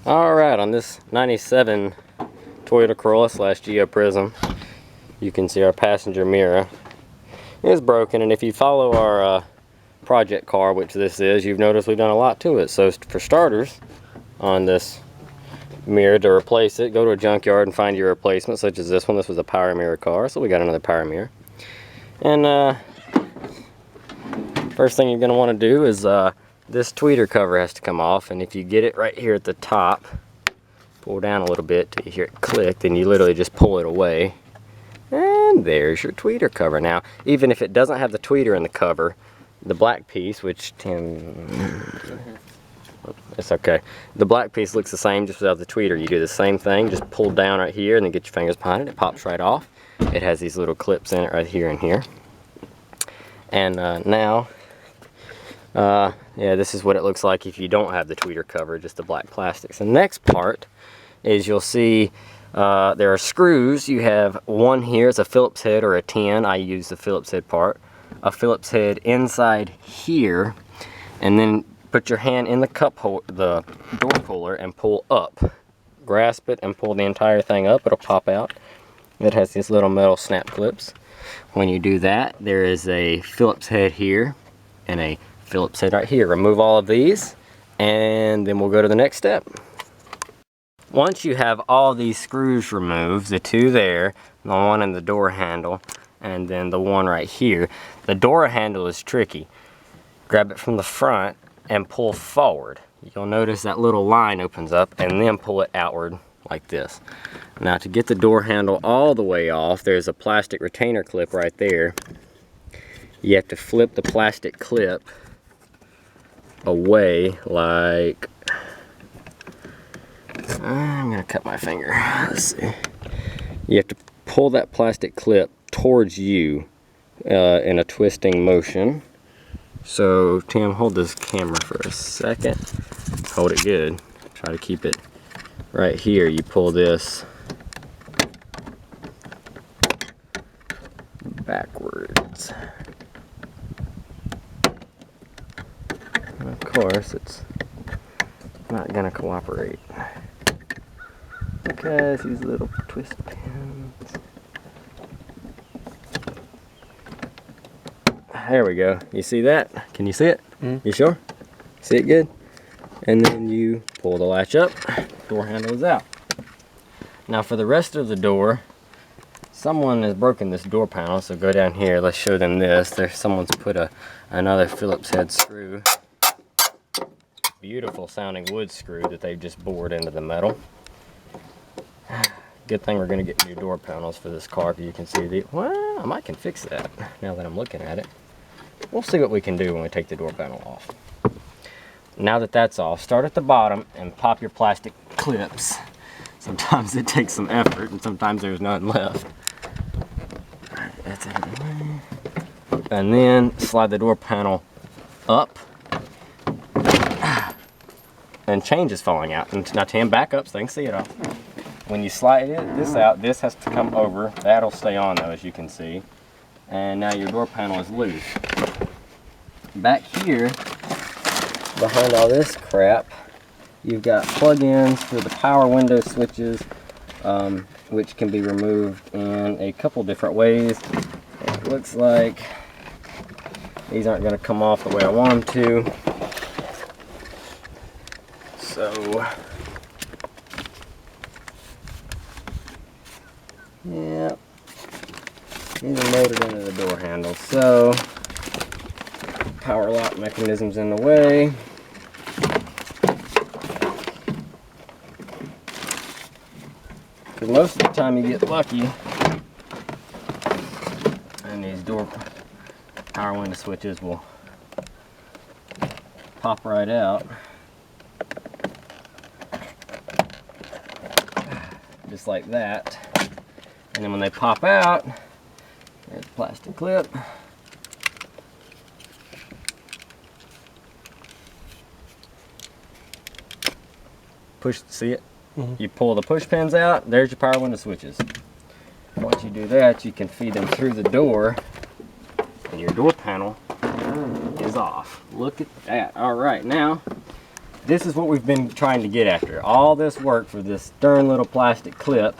Alright, on this 97 Toyota Corolla / Geo Prizm, you can see our passenger mirror is broken, and if you follow our project car, which this is, you've noticed we've done a lot to it. So for starters, on this mirror, to replace it, go to a junkyard and find your replacement, such as this one. This was a power mirror car, so we got another power mirror. And first thing you're going to want to do is this tweeter cover has to come off, and if you get it right here at the top, pull down a little bit till you hear it click, then you literally just pull it away, and there's your tweeter cover. Now, even if it doesn't have the tweeter in the cover, the black piece, which it's okay, the black piece looks the same just without the tweeter. You do the same thing, just pull down right here and then get your fingers behind it. It pops right off. It has these little clips in it right here and here. And now, yeah, this is what it looks like if you don't have the tweeter cover, just the black plastics. The next part is you'll see there are screws. You have one here, it's a Phillips head or a 10. I use the Phillips head part. A Phillips head inside here, and then put your hand in the the door puller and pull up. Grasp it and pull the entire thing up. It'll pop out. It has these little metal snap clips. When you do that, there is a Phillips head here and a Phillips head right here. Remove all of these, and then we'll go to the next step. Once you have all these screws removed, the two there, the one in the door handle, and then the one right here, the door handle is tricky. Grab it from the front and pull forward. You'll notice that little line opens up, and then pull it outward like this. Now, to get the door handle all the way off, there's a plastic retainer clip right there. You have to flip the plastic clip away like, I'm gonna cut my finger. Let's see. You have to pull that plastic clip towards you in a twisting motion. So Tim, hold this camera for a second. Hold it good. Try to keep it right here. You pull this backwards. And of course, it's not gonna cooperate because these little twist pins. There we go. You see that? Can you see it? You sure? See it good? And then you pull the latch up. Door handle is out. Now for the rest of the door, someone has broken this door panel, so go down here. Let's show them this. Someone's put another Phillips head screw. Beautiful sounding wood screw that they've just bored into the metal. Good thing we're going to get new door panels for this car, because you can see well, I might can fix that now that I'm looking at it. We'll see what we can do when we take the door panel off. Now that that's off, start at the bottom and pop your plastic clips. Sometimes it takes some effort, and sometimes there's none left. That's out of the way. And then slide the door panel up. And change is falling out. And now Tim, back up so they can see it off. When you slide this out, this has to come over. That'll stay on though, as you can see. And now your door panel is loose. Back here, behind all this crap, you've got plug-ins for the power window switches, which can be removed in a couple different ways. It looks like these aren't going to come off the way I want them to. So, yeah, these are molded into the door handle. So, power lock mechanism's in the way. Because most of the time you get lucky, and these door power window switches will pop right out. Just like that. And then when they pop out, there's a plastic clip. Push, see it? You pull the push pins out, there's your power window switches. Once you do that, you can feed them through the door, and your door panel is off. Look at that. All right, now this is what we've been trying to get after. All this work for this stern little plastic clip.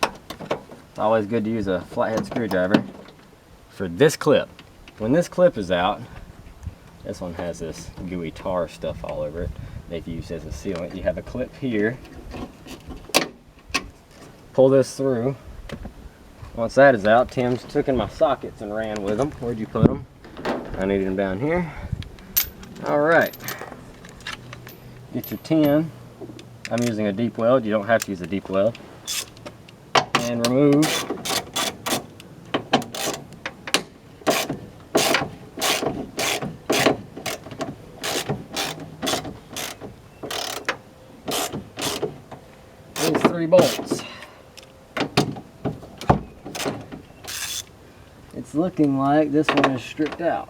It's always good to use a flathead screwdriver for this clip. When this clip is out, this one has this gooey tar stuff all over it they've used as a sealant. You have a clip here. Pull this through. Once that is out, Tim's took in my sockets and ran with them. Where'd you put them? I needed them down here. All right. Get your tin. I'm using a deep weld. You don't have to use a deep weld. And remove these 3 bolts. It's looking like this one is stripped out.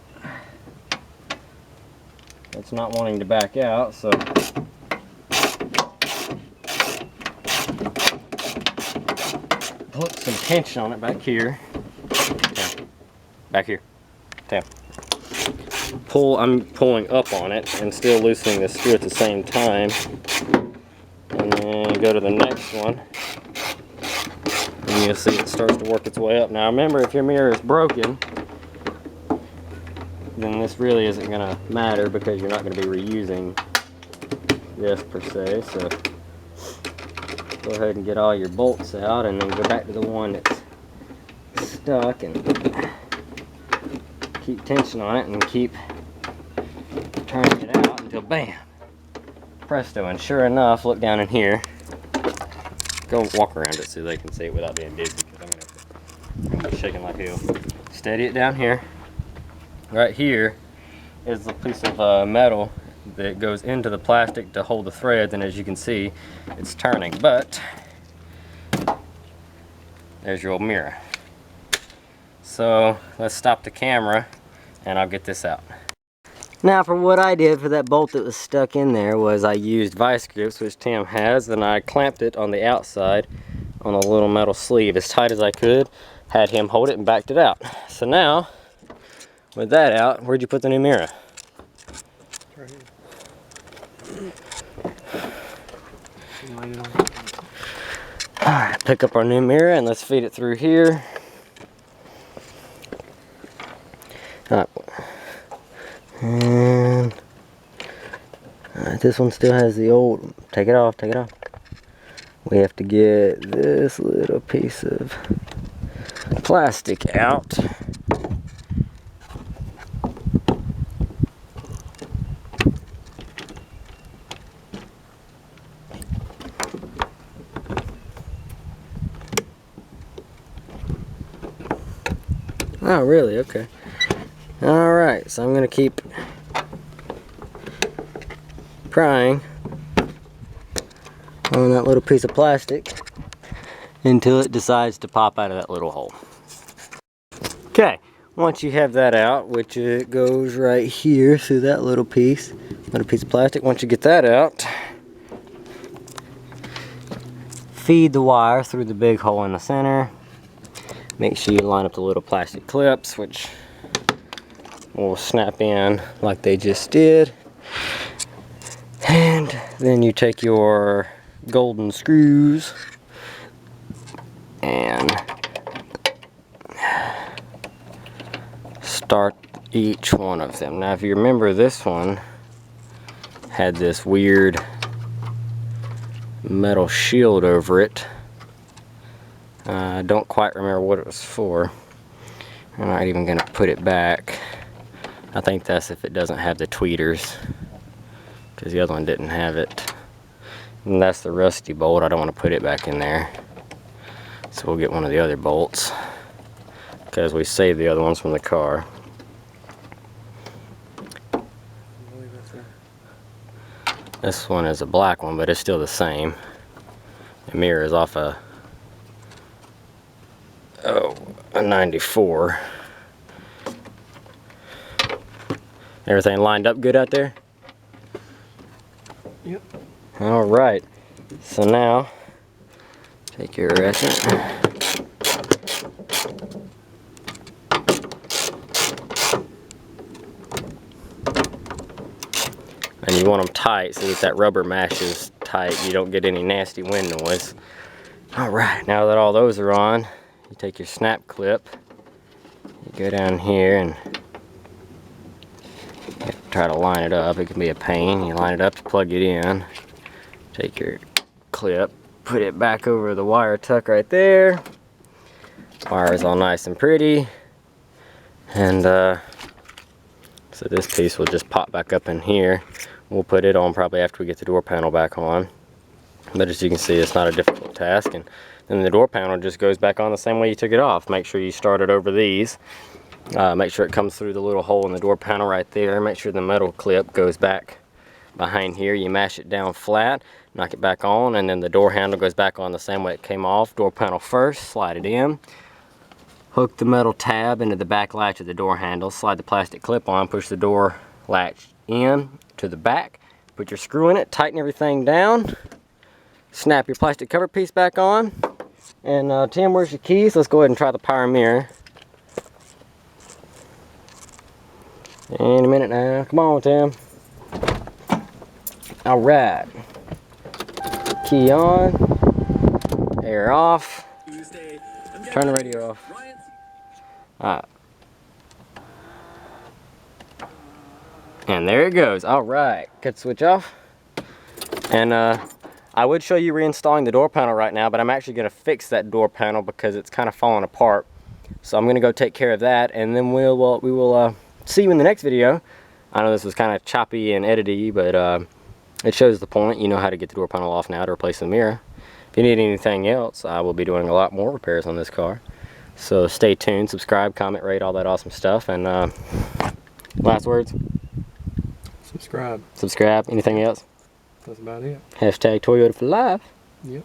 It's not wanting to back out, so put some tension on it back here. Back here. Down. I'm pulling up on it and still loosening the screw at the same time. And then go to the next one. And you'll see it starts to work its way up. Now remember, if your mirror is broken, then this really isn't going to matter because you're not going to be reusing this per se. So go ahead and get all your bolts out and then go back to the one that's stuck and keep tension on it and keep turning it out until bam, presto. And sure enough, look down in here. Go walk around it so they can see it without being dizzy, because I'm going to be shaking like hell. Steady it down here. Right here is the piece of metal that goes into the plastic to hold the threads, and as you can see, it's turning. But there's your old mirror. So let's stop the camera and I'll get this out. Now for what I did for that bolt that was stuck in there was I used vice grips, which Tim has, and I clamped it on the outside on a little metal sleeve as tight as I could, had him hold it and backed it out. So now, with that out, where'd you put the new mirror? Right here. Alright, pick up our new mirror and let's feed it through here. Alright. And this one still has the old, take it off, take it off. We have to get this little piece of plastic out. Oh, really? Okay. Alright, so I'm going to keep prying on that little piece of plastic until it decides to pop out of that little hole. Okay, once you have that out, which it goes right here through that little piece of plastic, once you get that out, feed the wire through the big hole in the center. Make sure you line up the little plastic clips, which will snap in like they just did. And then you take your golden screws and start each one of them. Now if you remember, this one had this weird metal shield over it. I don't quite remember what it was for. I'm not even going to put it back. I think that's if it doesn't have the tweeters, because the other one didn't have it. And that's the rusty bolt. I don't want to put it back in there. So we'll get one of the other bolts, because we saved the other ones from the car. This one is a black one, but it's still the same. The mirror is off a 94. Everything lined up good out there? Yep. Alright, so now take your ratchet and you want them tight so that rubber mashes tight. You don't get any nasty wind noise. Alright, now that all those are on, you take your snap clip, you go down here and you have to try to line it up. It can be a pain. You line it up to plug it in. Take your clip, put it back over the wire tuck right there. Wire is all nice and pretty. And so this piece will just pop back up in here. We'll put it on probably after we get the door panel back on. But as you can see, it's not a difficult task. And then the door panel just goes back on the same way you took it off. Make sure you start it over these. Make sure it comes through the little hole in the door panel right there. Make sure the metal clip goes back behind here. You mash it down flat, knock it back on, and then the door handle goes back on the same way it came off. Door panel first, slide it in. Hook the metal tab into the back latch of the door handle. Slide the plastic clip on, push the door latch in to the back. Put your screw in it, tighten everything down. Snap your plastic cover piece back on. And Tim, where's your keys? Let's go ahead and try the power mirror. Any minute now. Come on, Tim. Alright. Key on. Air off. Turn the radio off. Alright. And there it goes. Alright. Cut the switch off. And I would show you reinstalling the door panel right now, but I'm actually going to fix that door panel because it's kind of falling apart. So I'm going to go take care of that, and then we will see you in the next video. I know this was kind of choppy and edity, but it shows the point. You know how to get the door panel off now to replace the mirror. If you need anything else, I will be doing a lot more repairs on this car. So stay tuned, subscribe, comment, rate, all that awesome stuff. And last words? Subscribe. Subscribe. Anything else? That's about it. Hashtag Toyota for life. Yep.